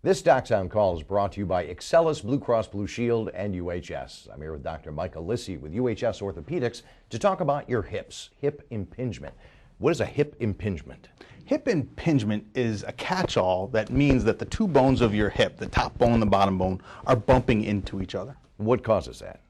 This Docs on Call is brought to you by Excellus Blue Cross Blue Shield and UHS. I'm here with Dr. Michael Lissy with UHS Orthopedics to talk about your hips, hip impingement. What is a hip impingement? Hip impingement is a catch-all that means that the two bones of your hip, the top bone and the bottom bone, are bumping into each other. What causes that?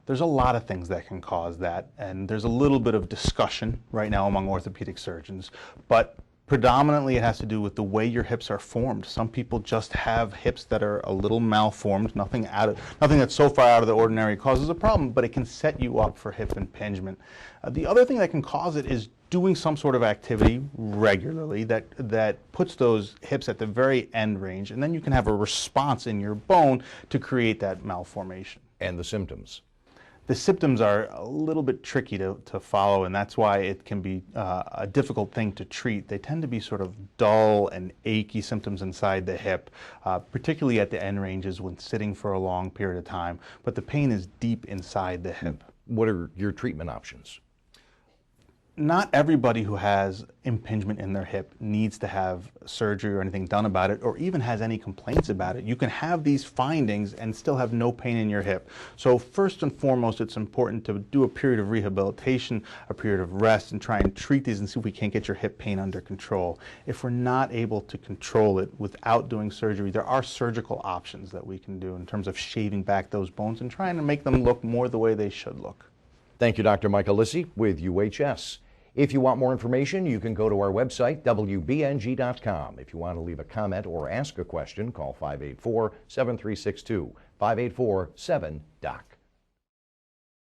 There's a lot of things that can cause that, and there's a little bit of discussion right now among orthopedic surgeons, but predominantly it has to do with the way your hips are formed. Some people just have hips that are a little malformed, nothing that's so far out of the ordinary causes a problem, but it can set you up for hip impingement. The other thing that can cause it is doing some sort of activity regularly that puts those hips at the very end range, and then you can have a response in your bone to create that malformation. And the symptoms? The symptoms are a little bit tricky to follow, and that's why it can be a difficult thing to treat. They tend to be sort of dull and achy symptoms inside the hip, particularly at the end ranges when sitting for a long period of time, but the pain is deep inside the hip. What are your treatment options? Not everybody who has impingement in their hip needs to have surgery or anything done about it, or even has any complaints about it. You can have these findings and still have no pain in your hip. So first and foremost, it's important to do a period of rehabilitation, a period of rest, and try and treat these and see if we can't get your hip pain under control. If we're not able to control it without doing surgery, there are surgical options that we can do in terms of shaving back those bones and trying to make them look more the way they should look. Thank you, Dr. Michael Lissy with UHS. If you want more information, you can go to our website, wbng.com. If you want to leave a comment or ask a question, call 584-7362, 584-7-DOC.